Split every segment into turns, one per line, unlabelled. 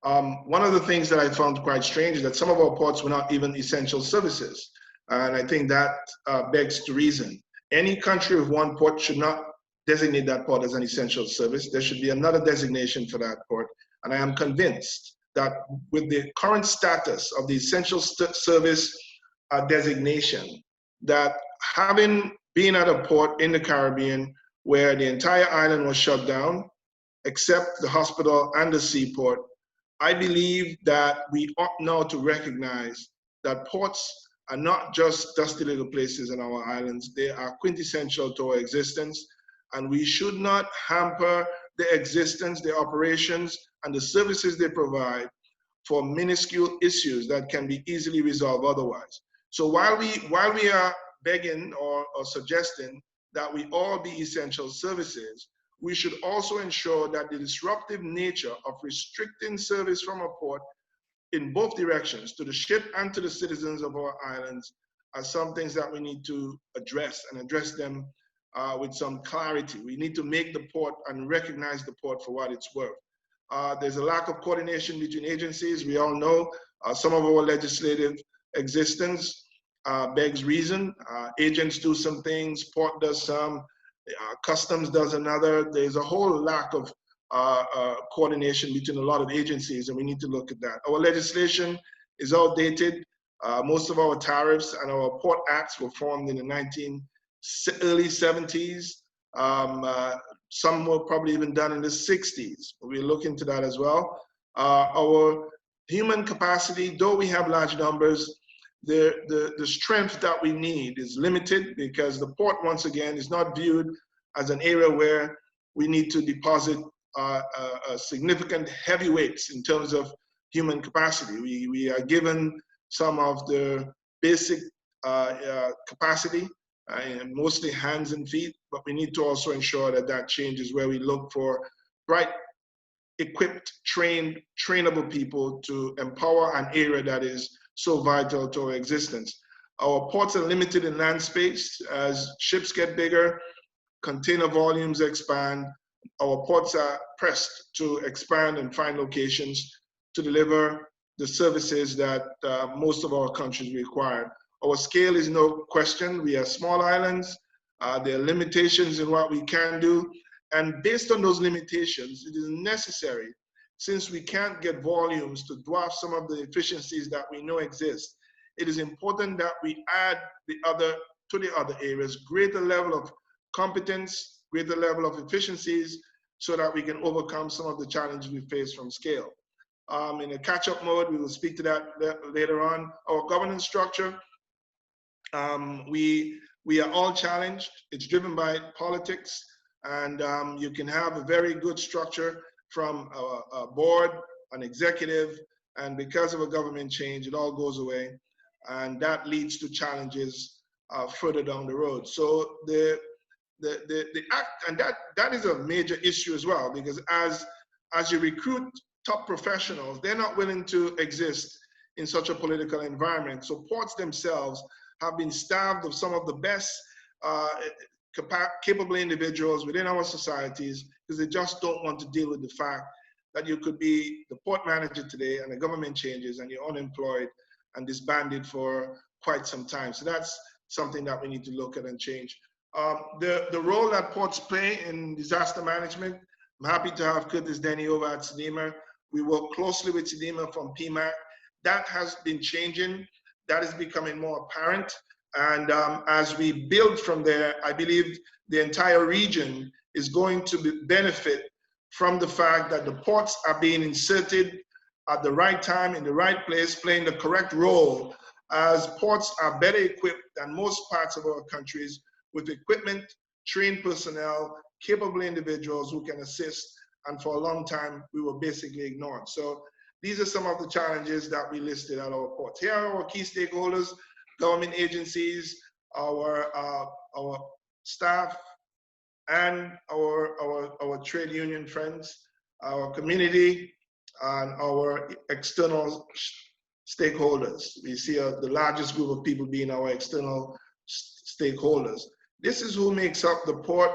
One of the things that I found quite strange is that some of our ports were not even essential services. And I think that begs to reason. Any country with one port should not designate that port as an essential service. There should be another designation for that port. And I am convinced that with the current status of the essential service designation, that having been at a port in the Caribbean where the entire island was shut down, except the hospital and the seaport, I believe that we ought now to recognize that ports are not just dusty little places in our islands. They are quintessential to our existence, and we should not hamper the existence, the operations, and the services they provide for minuscule issues that can be easily resolved otherwise. So while we are begging or suggesting that we all be essential services, we should also ensure that the disruptive nature of restricting service from a port in both directions, to the ship and to the citizens of our islands, are some things that we need to address, and address them with some clarity. We need to make the port and recognize the port for what it's worth. There's a lack of coordination between agencies. We all know some of our legislative existence begs reason. Agents do some things, port does some, customs does another. There's a whole lack of coordination between a lot of agencies, and we need to look at that. Our legislation is outdated. Most of our tariffs and our port acts were formed in the early 70s. Some were probably even done in the 60s. We'll look into that as well. Our human capacity, though we have large numbers, the strength that we need is limited, because the port, once again, is not viewed as an area where we need to deposit significant heavyweights in terms of human capacity. We are given some of the basic capacity, mostly hands and feet, but we need to also ensure that that changes, where we look for bright, equipped, trained, trainable people to empower an area that is so vital to our existence. Our ports are limited in land space. As ships get bigger, container volumes expand, our ports are pressed to expand and find locations to deliver the services that most of our countries require. Our scale is no question. We are small islands. There are limitations in what we can do. And based on those limitations, it is necessary, since we can't get volumes to dwarf some of the efficiencies that we know exist, it is important that we add to the other areas greater level of competence, greater level of efficiencies, so that we can overcome some of the challenges we face from scale. In a catch-up mode, we will speak to that later on. Our governance structure, we are all challenged. It's driven by politics, and you can have a very good structure from a board, an executive, and because of a government change, it all goes away, and that leads to challenges further down the road. So the act, and that is a major issue as well, because as you recruit top professionals, they're not willing to exist in such a political environment. So ports themselves have been starved of some of the best capable individuals within our societies, because they just don't want to deal with the fact that you could be the port manager today and the government changes and you're unemployed and disbanded for quite some time. So that's something that we need to look at and change. The role that ports play in disaster management, I'm happy to have Curtis Denny over at SEDEMA. We work closely with SEDEMA from PMAC. That has been changing. That is becoming more apparent. And as we build from there, I believe the entire region is going to benefit from the fact that the ports are being inserted at the right time, in the right place, playing the correct role, as ports are better equipped than most parts of our countries with equipment, trained personnel, capable individuals who can assist. And for a long time, we were basically ignored. So these are some of the challenges that we listed at our ports. Here are our key stakeholders: government agencies, our staff, and our trade union friends, our community, and our external stakeholders. We see the largest group of people being our external stakeholders. This is who makes up the port.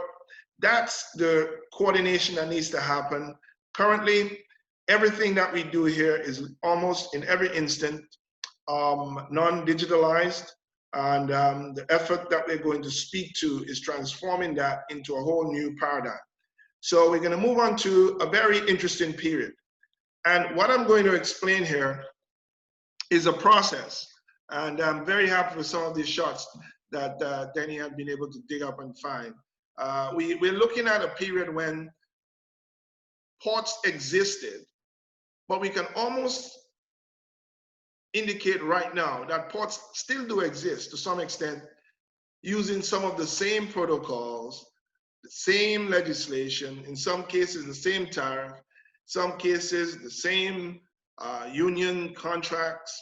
That's the coordination that needs to happen. Currently, everything that we do here is almost in every instant non-digitalized, and the effort that we're going to speak to is transforming that into a whole new paradigm. So we're going to move on to a very interesting period. And what I'm going to explain here is a process. And I'm very happy with some of these shots that Danny had been able to dig up and find. We're looking at a period when ports existed, but we can almost indicate right now that ports still do exist to some extent, using some of the same protocols, the same legislation, in some cases the same tariff, some cases the same union contracts.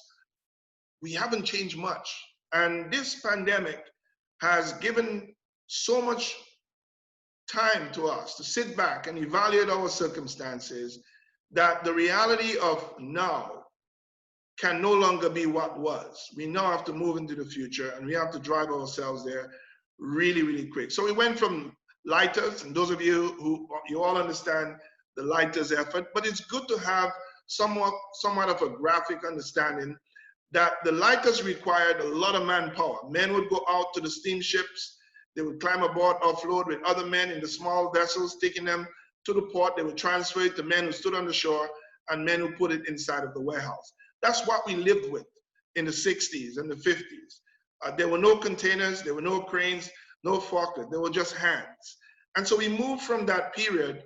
We haven't changed much. And this pandemic has given so much time to us to sit back and evaluate our circumstances that the reality of now can no longer be what was. We now have to move into the future, and we have to drive ourselves there really, really quick. So we went from lighters, and those of you who, you all understand the lighters effort, but it's good to have somewhat of a graphic understanding that the lighters required a lot of manpower. Men would go out to the steamships, they would climb aboard, offload with other men in the small vessels, taking them to the port. They would transfer it to men who stood on the shore and men who put it inside of the warehouse. That's what we lived with in the 60s and the 50s. There were no containers, there were no cranes, no forklifts, there were just hands. And so we moved from that period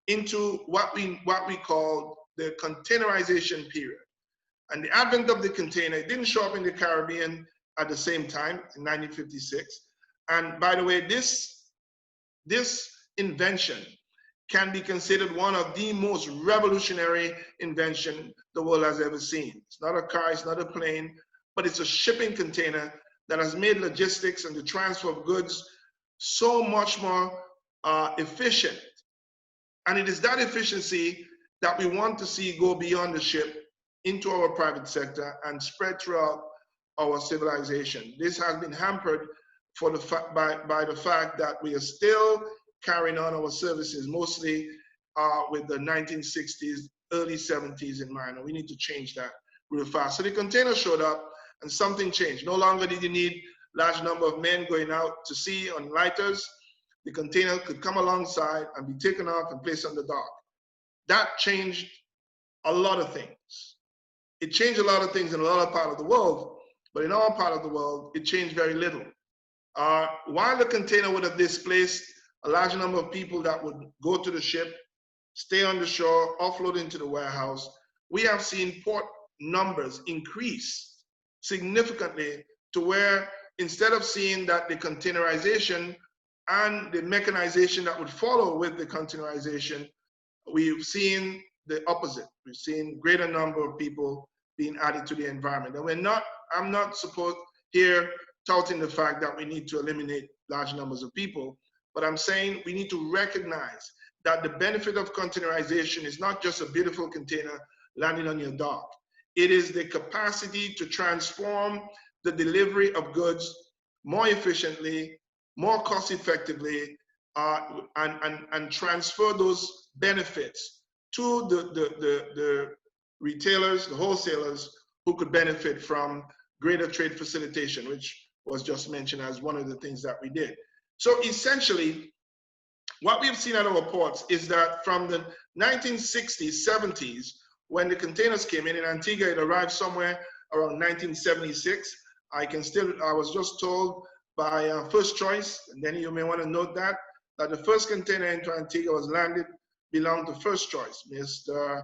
into what we called the containerization period. And the advent of the container, it didn't show up in the Caribbean at the same time in 1956. And by the way, this invention can be considered one of the most revolutionary inventions the world has ever seen. It's not a car, it's not a plane, but it's a shipping container that has made logistics and the transfer of goods so much more efficient. And it is that efficiency that we want to see go beyond the ship into our private sector and spread throughout our civilization. This has been hampered by the fact that we are still carrying on our services mostly with the 1960s, early 70s in mind. And we need to change that real fast. So the container showed up and something changed. No longer did you need large number of men going out to sea on lighters. The container could come alongside and be taken off and placed on the dock. That changed a lot of things. It changed a lot of things in a lot of parts of the world, but in our part of the world, it changed very little. While the container would have displaced a large number of people that would go to the ship, stay on the shore, offload into the warehouse, we have seen port numbers increase significantly to where instead of seeing that the containerization and the mechanization that would follow with the containerization, we've seen the opposite. We've seen greater number of people being added to the environment. And I'm not supposed here touting the fact that we need to eliminate large numbers of people, but I'm saying we need to recognize that the benefit of containerization is not just a beautiful container landing on your dock. It is the capacity to transform the delivery of goods more efficiently, more cost effectively, and transfer those benefits to the retailers, the wholesalers who could benefit from greater trade facilitation, which was just mentioned as one of the things that we did. So essentially, what we've seen at our ports is that from the 1960s, 70s, when the containers came in Antigua, it arrived somewhere around 1976. I was just told by First Choice, and then you may want to note that the first container into Antigua was landed, belonged to First Choice. Mr.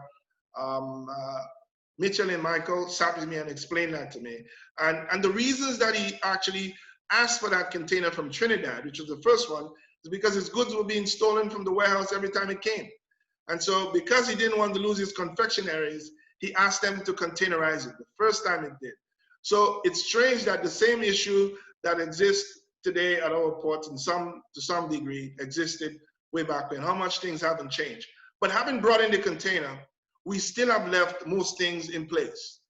Mitchell and Michael sat with me and explained that to me. And the reasons that he actually asked for that container from Trinidad, which was the first one, is because his goods were being stolen from the warehouse every time it came. And so because he didn't want to lose his confectionaries, he asked them to containerize it the first time it did. So it's strange that the same issue that exists today at our ports to some degree existed way back then. How much things haven't changed. But having brought in the container, we still have left most things in place.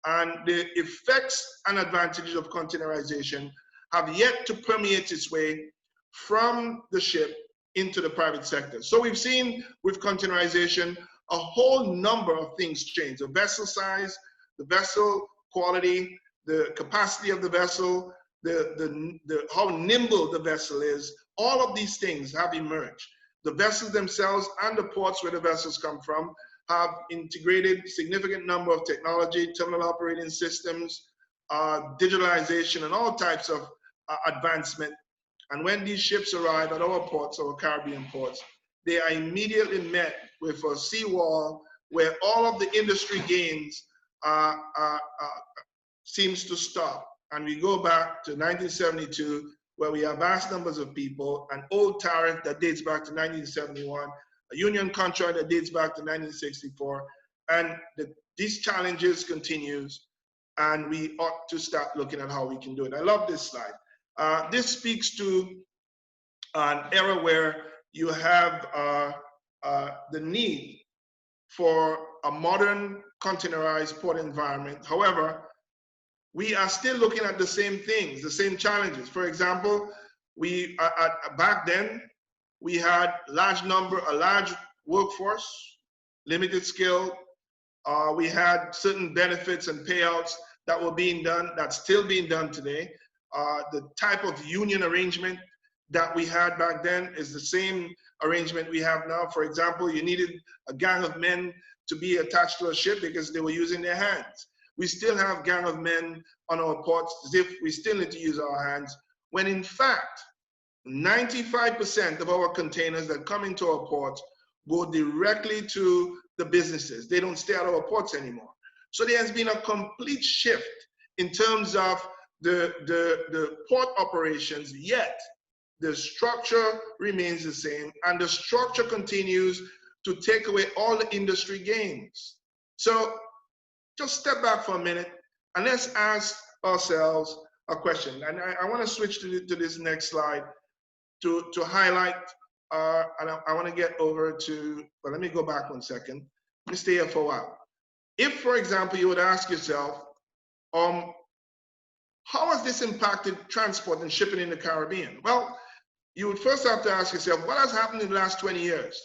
And the effects and advantages of containerization have yet to permeate its way from the ship into the private sector. So we've seen with containerization a whole number of things change. The vessel size, the vessel quality, the capacity of the vessel, how nimble the vessel is, all of these things have emerged. The vessels themselves and the ports where the vessels come from have integrated significant number of technology, terminal operating systems, digitalization, and all types of advancement. And when these ships arrive at our ports, our Caribbean ports, they are immediately met with a seawall where all of the industry gains seems to stop. And we go back to 1972, where we have vast numbers of people, an old tariff that dates back to 1971, a union contract that dates back to 1964, and these challenges continues, and we ought to start looking at how we can do it. I love this slide. This speaks to an era where you have the need for a modern containerized port environment. However, we are still looking at the same things, the same challenges. For example, back then, we had a large workforce, limited skill. We had certain benefits and payouts that were being done, that's still being done today. The type of union arrangement that we had back then is the same arrangement we have now. For example, you needed a gang of men to be attached to a ship because they were using their hands. We still have gang of men on our ports as if we still need to use our hands, when in fact, 95% of our containers that come into our ports go directly to the businesses. They don't stay at our ports anymore. So there has been a complete shift in terms of the port operations, yet the structure remains the same, and the structure continues to take away all the industry gains. So just step back for a minute and let's ask ourselves a question. And I want to switch to this next slide to highlight, and I want to get over to, well, let me go back 1 second. Let me stay here for a while. If, for example, you would ask yourself, how has this impacted transport and shipping in the Caribbean? Well, you would first have to ask yourself, what has happened in the last 20 years?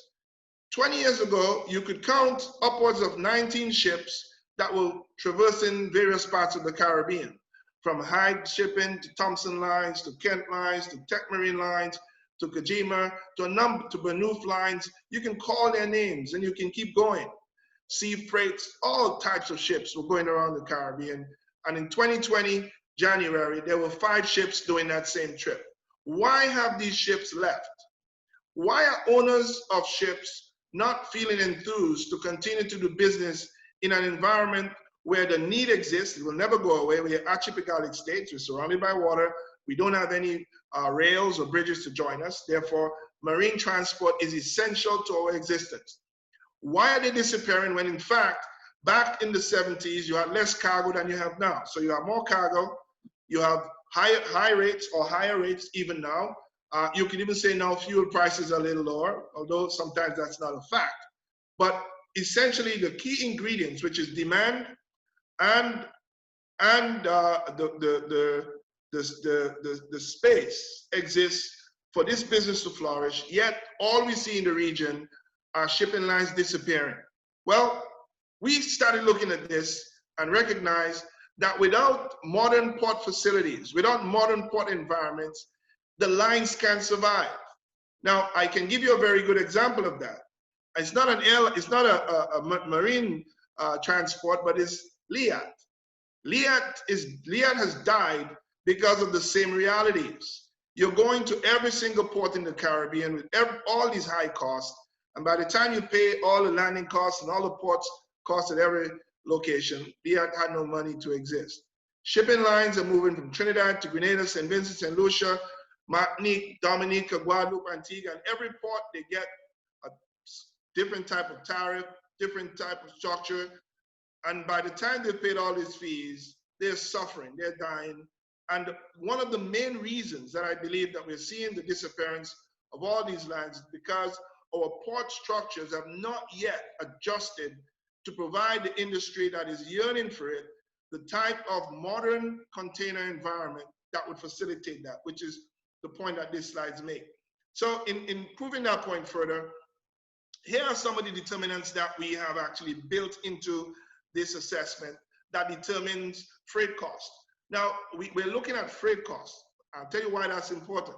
20 years ago, you could count upwards of 19 ships that were traversing various parts of the Caribbean, from Hyde Shipping to Thompson Lines, to Kent Lines, to Tech Marine Lines, to Kajima, to Banuf Lines. You can call their names and you can keep going. Sea freights, all types of ships were going around the Caribbean. And in 2020, January, there were 5 ships doing that same trip. Why have these ships left? Why are owners of ships not feeling enthused to continue to do business in an environment where the need exists? It will never go away. We are archipelagic states, we're surrounded by water. We don't have any rails or bridges to join us. Therefore, marine transport is essential to our existence. Why are they disappearing when in fact, back in the 70s, you had less cargo than you have now? So you have more cargo, you have high rates or higher rates even now. You can even say now fuel prices are a little lower, although sometimes that's not a fact. But essentially the key ingredients, which is demand and the space exists for this business to flourish, yet all we see in the region are shipping lines disappearing. Well, we started looking at this and recognized that without modern port facilities, without modern port environments, the lines can't survive. Now, I can give you a very good example of that. It's not a marine transport, but it's Liat. Liat has died because of the same realities. You're going to every single port in the Caribbean with all these high costs, and by the time you pay all the landing costs and all the ports costs at every location, Liat had no money to exist. Shipping lines are moving from Trinidad to Grenada, St. Vincent, St. Lucia, Martinique, Dominica, Guadeloupe, Antigua, and every port they get a different type of tariff, different type of structure, and by the time they've paid all these fees, they're suffering, they're dying. And one of the main reasons that I believe that we're seeing the disappearance of all these lines is because our port structures have not yet adjusted to provide the industry that is yearning for it the type of modern container environment that would facilitate that, which is the point that these slides make. So in proving that point further, here are some of the determinants that we have actually built into this assessment that determines freight cost. Now, we're looking at freight cost. I'll tell you why that's important.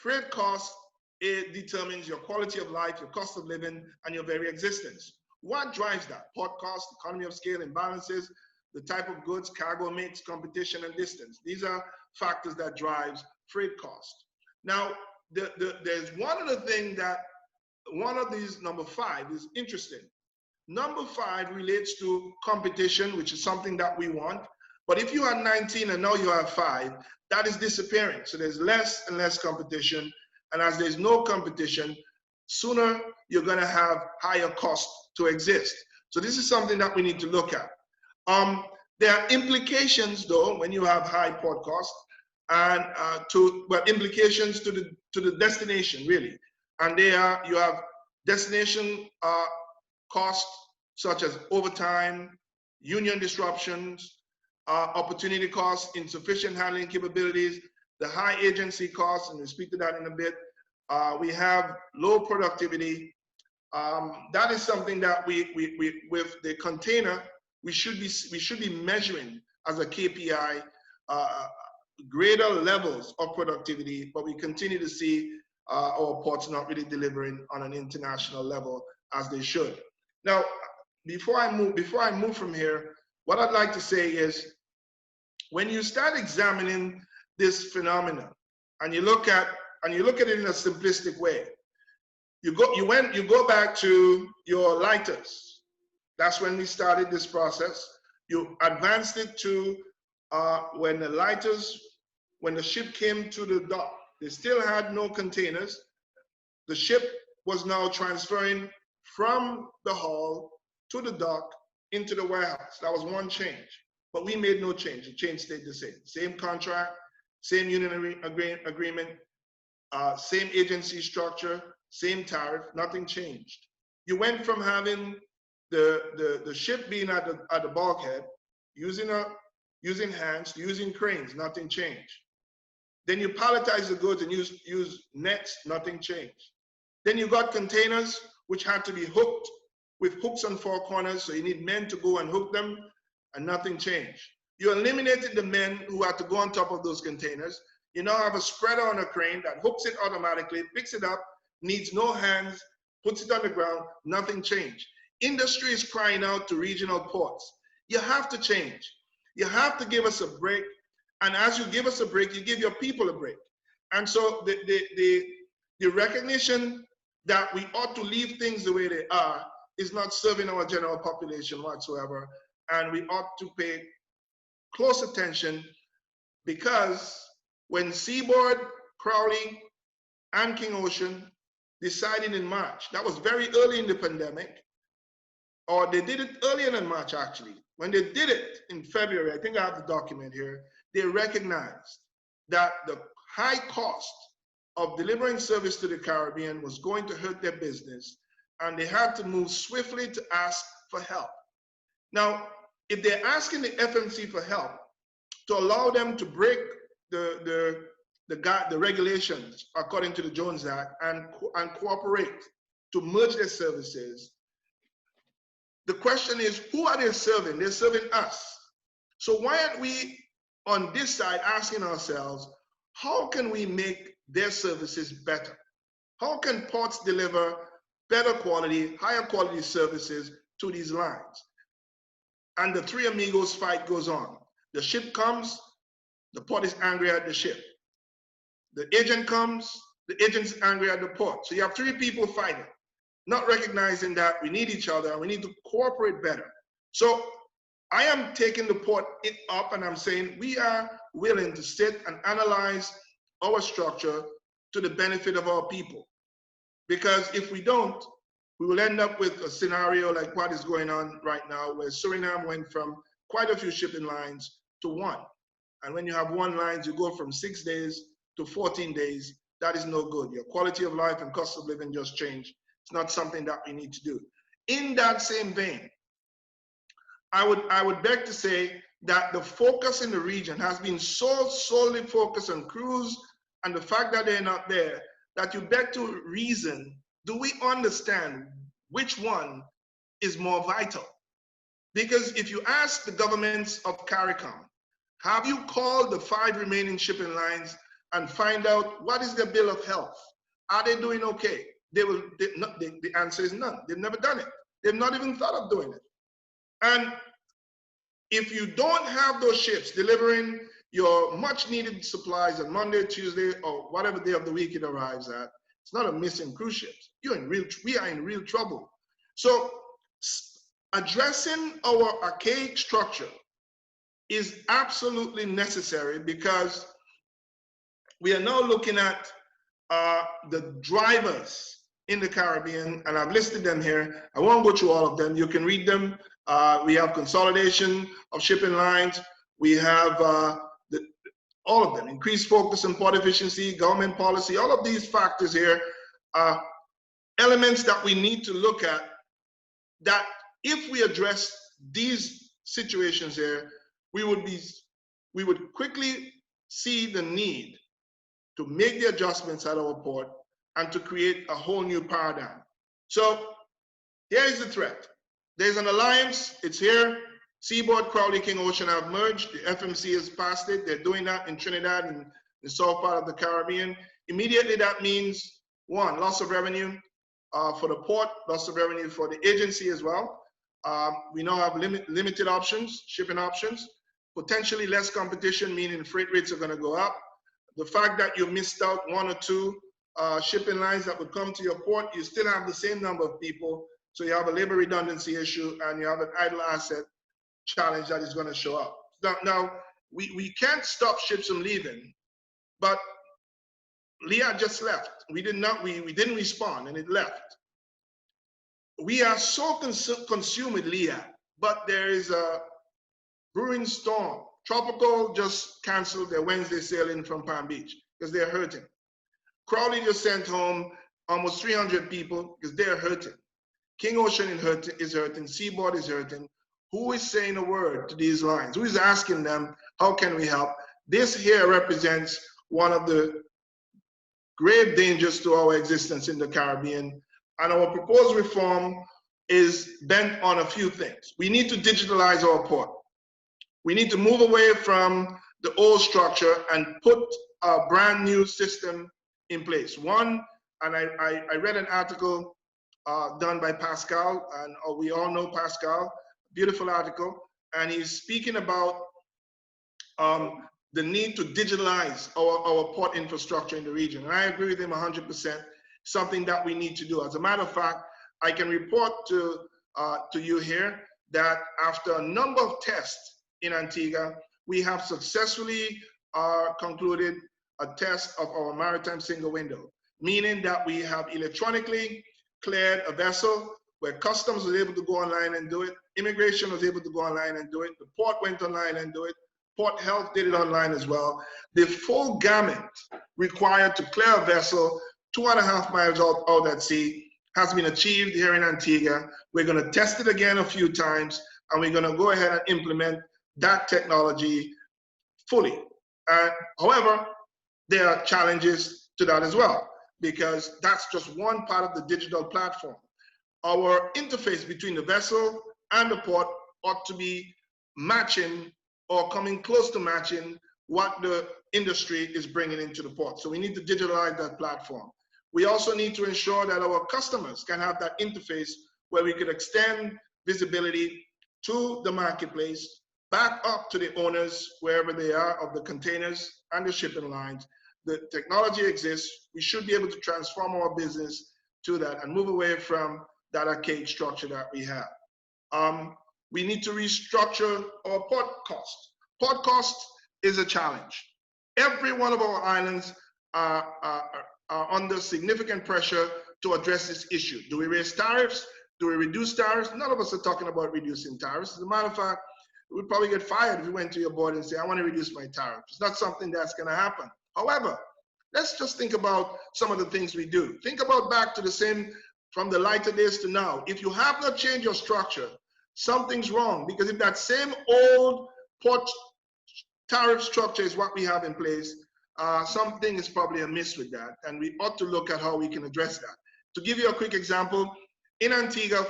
Freight cost, it determines your quality of life, your cost of living, and your very existence. What drives that? Port cost, economy of scale, imbalances, the type of goods, cargo mix, competition, and distance. These are factors that drives freight cost. Now, there's one other thing that one of these, number 5, is interesting. Number 5 relates to competition, which is something that we want. But if you had 19 and now you have 5, that is disappearing. So there's less and less competition. And as there's no competition, sooner you're going to have higher cost to exist. So this is something that we need to look at. There are implications, though, when you have high port costs, and implications to the destination, really. And there you have destination costs such as overtime, union disruptions, opportunity costs, insufficient handling capabilities, the high agency costs, and we'll speak to that in a bit. We have low productivity. That is something that we with the container, we should be measuring as a KPI greater levels of productivity, but we continue to see our ports not really delivering on an international level as they should. Now, before I move from here, what I'd like to say is, when you start examining this phenomenon and you look at it in a simplistic way, you go back to your lighters. That's when we started this process. You advanced it to when the ship came to the dock. They still had no containers. The ship was now transferring from the hull to the dock into the warehouse. That was one change. But we made no change. The change stayed the same. Same contract, same union agreement, same agency structure, same tariff. Nothing changed. You went from having the ship being at the bulkhead, using hands, using cranes. Nothing changed. Then you palletize the goods and use nets. Nothing changed. Then you got containers which had to be hooked with hooks on 4 corners, so you need men to go and hook them, and nothing changed. You eliminated the men who had to go on top of those containers. You now have a spreader on a crane that hooks it automatically, picks it up, needs no hands, puts it on the ground. Nothing changed. Industry is crying out to regional ports. You have to change. You have to give us a break. And as you give us a break, you give your people a break. And so the recognition that we ought to leave things the way they are is not serving our general population whatsoever. And we ought to pay close attention, because when Seaboard, Crowley, and King Ocean decided in March, that was very early in the pandemic, or they did it earlier than March actually. When they did it in February, I think I have the document here, they recognized that the high cost of delivering service to the Caribbean was going to hurt their business, and they had to move swiftly to ask for help. Now, if they're asking the FMC for help to allow them to break the regulations according to the Jones Act and cooperate to merge their services, the question is, who are they serving? They're serving us. So why aren't we on this side asking ourselves, how can we make their services better? How can ports deliver better quality, higher quality services to these lines? And the Three Amigos fight goes on. The ship comes, the port is angry at the ship. The agent comes, the agent's angry at the port. So you have 3 people fighting, not recognizing that we need each other and we need to cooperate better. So I am taking the port up and I'm saying we are willing to sit and analyze our structure to the benefit of our people. Because if we don't, we will end up with a scenario like what is going on right now, where Suriname went from quite a few shipping lines to 1. And when you have 1 line, you go from 6 days to 14 days. That is no good. Your quality of life and cost of living just changed. It's not something that we need to do. In that same vein, I would beg to say that the focus in the region has been so solely focused on crews and the fact that they're not there, that you beg to reason, do we understand which one is more vital. Because if you ask the governments of CARICOM, have you called the 5 remaining shipping lines and find out what is their bill of health? Are they doing okay? The answer is none. They've never done it. They've not even thought of doing it. And if you don't have those ships delivering your much needed supplies on Monday, Tuesday, or whatever day of the week it arrives at, it's not a missing cruise ships. We are in real trouble. So addressing our archaic structure is absolutely necessary, because we are now looking at the drivers in the Caribbean, and I've listed them here. I won't go through all of them. You can read them. We have consolidation of shipping lines. We have all of them. Increased focus on port efficiency, government policy, all of these factors here are elements that we need to look at, that if we address these situations here, we would quickly see the need to make the adjustments at our port and to create a whole new paradigm. So here is the threat. There's an alliance, it's here. Seaboard, Crowley, King Ocean have merged. The FMC has passed it. They're doing that in Trinidad and the south part of the Caribbean. Immediately that means, one, loss of revenue for the port, loss of revenue for the agency as well. We now have limited options, shipping options, potentially less competition, meaning freight rates are gonna go up. The fact that you missed out 1 or 2 shipping lines that would come to your port, you still have the same number of people. So you have a labor redundancy issue and you have an idle asset challenge that is going to show up. Now we can't stop ships from leaving, but Leah just left. We didn't respond and it left. We are so consumed with Leah, but there is a brewing storm. Tropical just canceled their Wednesday sailing from Palm Beach because they're hurting. Crowley just sent home almost 300 people because they're hurting. King Ocean is hurting, Seaboard is hurting. Who is saying a word to these lines? Who is asking them, how can we help? This here represents one of the grave dangers to our existence in the Caribbean. And our proposed reform is bent on a few things. We need to digitalize our port. We need to move away from the old structure and put a brand new system in place. One, and I read an article done by Pascal, and we all know Pascal, beautiful article, and he's speaking about the need to digitalize our port infrastructure in the region. And I agree with him 100%, something that we need to do. As a matter of fact, I can report to you here that after a number of tests in Antigua, we have successfully concluded a test of our maritime single window, meaning that we have electronically cleared a vessel where customs was able to go online and do it, immigration was able to go online and do it, the port went online and do it, port health did it online as well. The full gamut required to clear a vessel 2.5 miles out at sea has been achieved here in Antigua. We're going to test it again a few times, and we're going to go ahead and implement that technology fully. However, there are challenges to that as well, because that's just one part of the digital platform. Our interface between the vessel and the port ought to be matching or coming close to matching what the industry is bringing into the port. So we need to digitalize that platform. We also need to ensure that our customers can have that interface where we could extend visibility to the marketplace, back up to the owners, wherever they are, of the containers and the shipping lines. The technology exists. We should be able to transform our business to that and move away from that archaic structure that we have. We need to restructure our port cost. Port cost is a challenge. Every one of our islands are under significant pressure to address this issue. Do we raise tariffs? Do we reduce tariffs? None of us are talking about reducing tariffs. As a matter of fact, we'd probably get fired if we went to your board and say, I want to reduce my tariff. It's not something that's going to happen. However, let's just think about some of the things we do. Think about back to the same, from the lighter days to now. If you have not changed your structure, something's wrong, because if that same old port tariff structure is what we have in place, something is probably amiss with that, and we ought to look at how we can address that. To give you a quick example, in Antigua,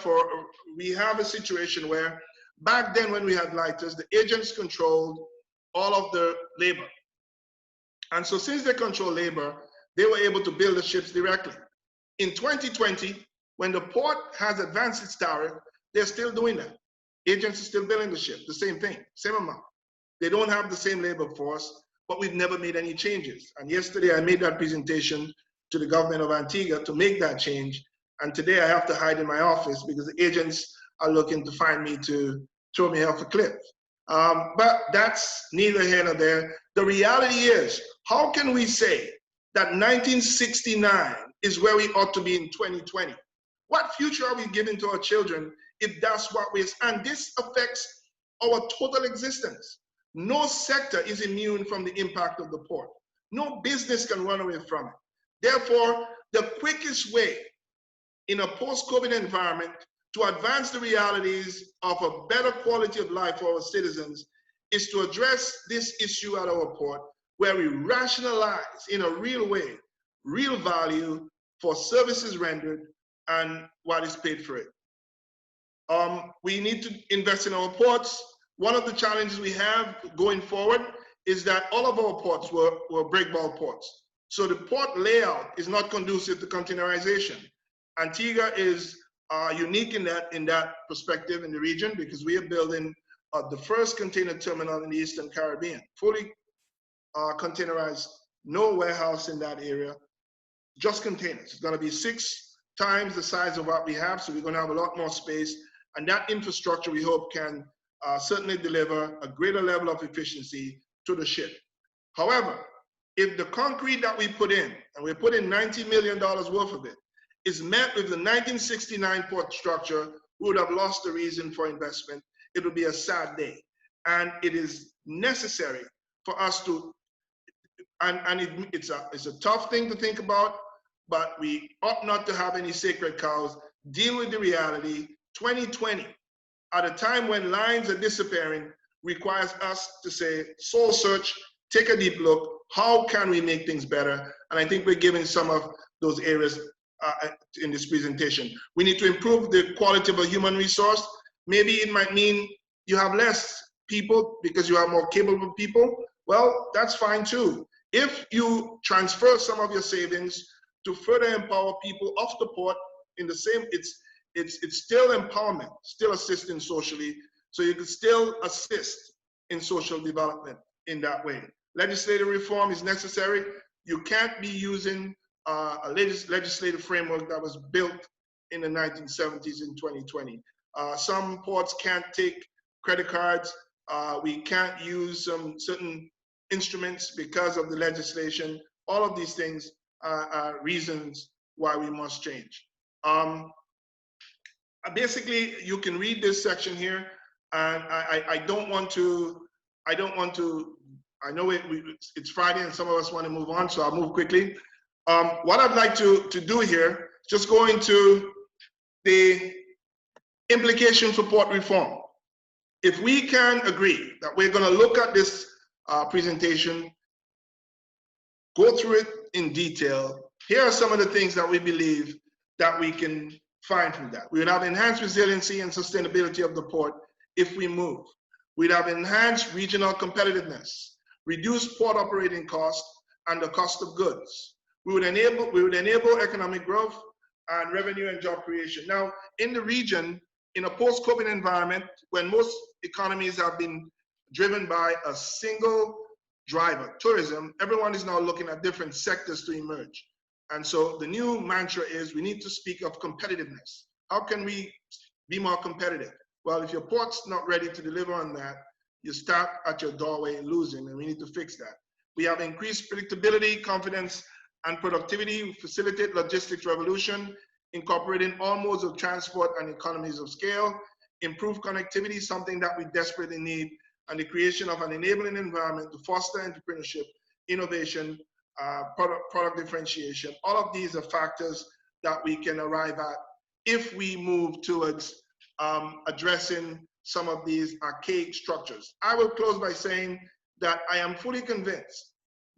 we have a situation where back then when we had lighters, the agents controlled all of the labor. And so since they control labor, they were able to build the ships directly. In 2020, when the port has advanced its tariff, they're still doing that. Agents are still building the ship, the same thing, same amount. They don't have the same labor force, but we've never made any changes. And yesterday I made that presentation to the government of Antigua to make that change. And today I have to hide in my office because the agents are looking to find me to throw me off a cliff. But that's neither here nor there. The reality is, how can we say that 1969 is where we ought to be in 2020? What future are we giving to our children if that's what we, and this affects our total existence. No sector is immune from the impact of the port. No business can run away from it. Therefore, the quickest way in a post-COVID environment to advance the realities of a better quality of life for our citizens is to address this issue at our port, where we rationalize in a real way, real value for services rendered and what is paid for it. We need to invest in our ports. One of the challenges we have going forward is that all of our ports were breakbulk ports. So the port layout is not conducive to containerization. Antigua is unique in that perspective in the region because we are building the first container terminal in the Eastern Caribbean, fully containerized, no warehouse in that area, just containers. It's going to be 6 times the size of what we have, so we're going to have a lot more space, and that infrastructure we hope can certainly deliver a greater level of efficiency to the ship. However, if the concrete that we put in, and we put in $90 million worth of it, is met with the 1969 port structure, we would have lost the reason for investment. It would be a sad day. And it is necessary for us to, it's a tough thing to think about, but we ought not to have any sacred cows. Deal with the reality. 2020, at a time when lines are disappearing, requires us to say, soul search, take a deep look. How can we make things better? And I think we're giving some of those areas in this presentation. We need to improve the quality of a human resource. Maybe it might mean you have less people because you have more capable people. Well, that's fine too. If you transfer some of your savings to further empower people off the port in the same, it's still empowerment, still assisting socially. So you can still assist in social development in that way. Legislative reform is necessary. You can't be using a legislative framework that was built in the 1970s in 2020. Some ports can't take credit cards. We can't use some certain instruments because of the legislation. All of these things are reasons why we must change. Basically, you can read this section here, and I know it's Friday and some of us want to move on, so I'll move quickly. What I'd like to do here, just go into the implications for port reform. If we can agree that we're going to look at this presentation, go through it in detail, here are some of the things that we believe that we can find from that. We would have enhanced resiliency and sustainability of the port if we move. We'd have enhanced regional competitiveness, reduced port operating costs and the cost of goods. We would enable economic growth and revenue and job creation. Now, in the region, in a post-COVID environment, when most economies have been driven by a single driver, tourism, everyone is now looking at different sectors to emerge. And so the new mantra is we need to speak of competitiveness. How can we be more competitive? Well, if your port's not ready to deliver on that, you start at your doorway losing, and we need to fix that. We have increased predictability, confidence, and productivity. We facilitate logistics revolution, incorporating all modes of transport and economies of scale, improve connectivity, something that we desperately need, and the creation of an enabling environment to foster entrepreneurship, innovation, product differentiation. All of these are factors that we can arrive at if we move towards addressing some of these archaic structures. I will close by saying that I am fully convinced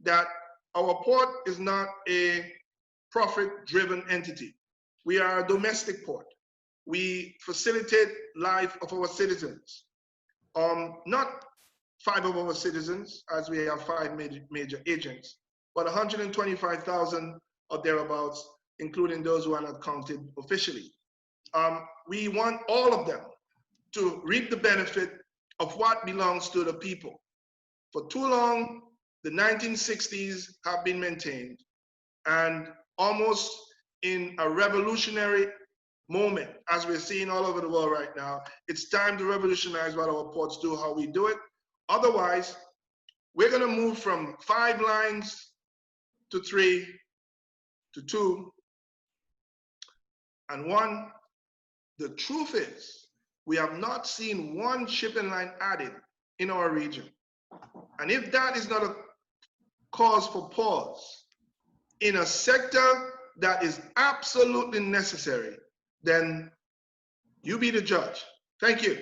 that our port is not a profit-driven entity. We are a domestic port. we facilitate life of our citizens. Not 5 of our citizens, as we have 5 major agents, but 125,000 or thereabouts, including those who are not counted officially. We want all of them to reap the benefit of what belongs to the people. For too long, the 1960s have been maintained, and almost in a revolutionary moment, as we're seeing all over the world right now, it's time to revolutionize what our ports do, how we do it. Otherwise, we're going to move from 5 lines to 3 to 2 and 1. The truth is, we have not seen 1 shipping line added in our region. And if that is not a cause for pause in a sector that is absolutely necessary, then you be the judge. Thank you.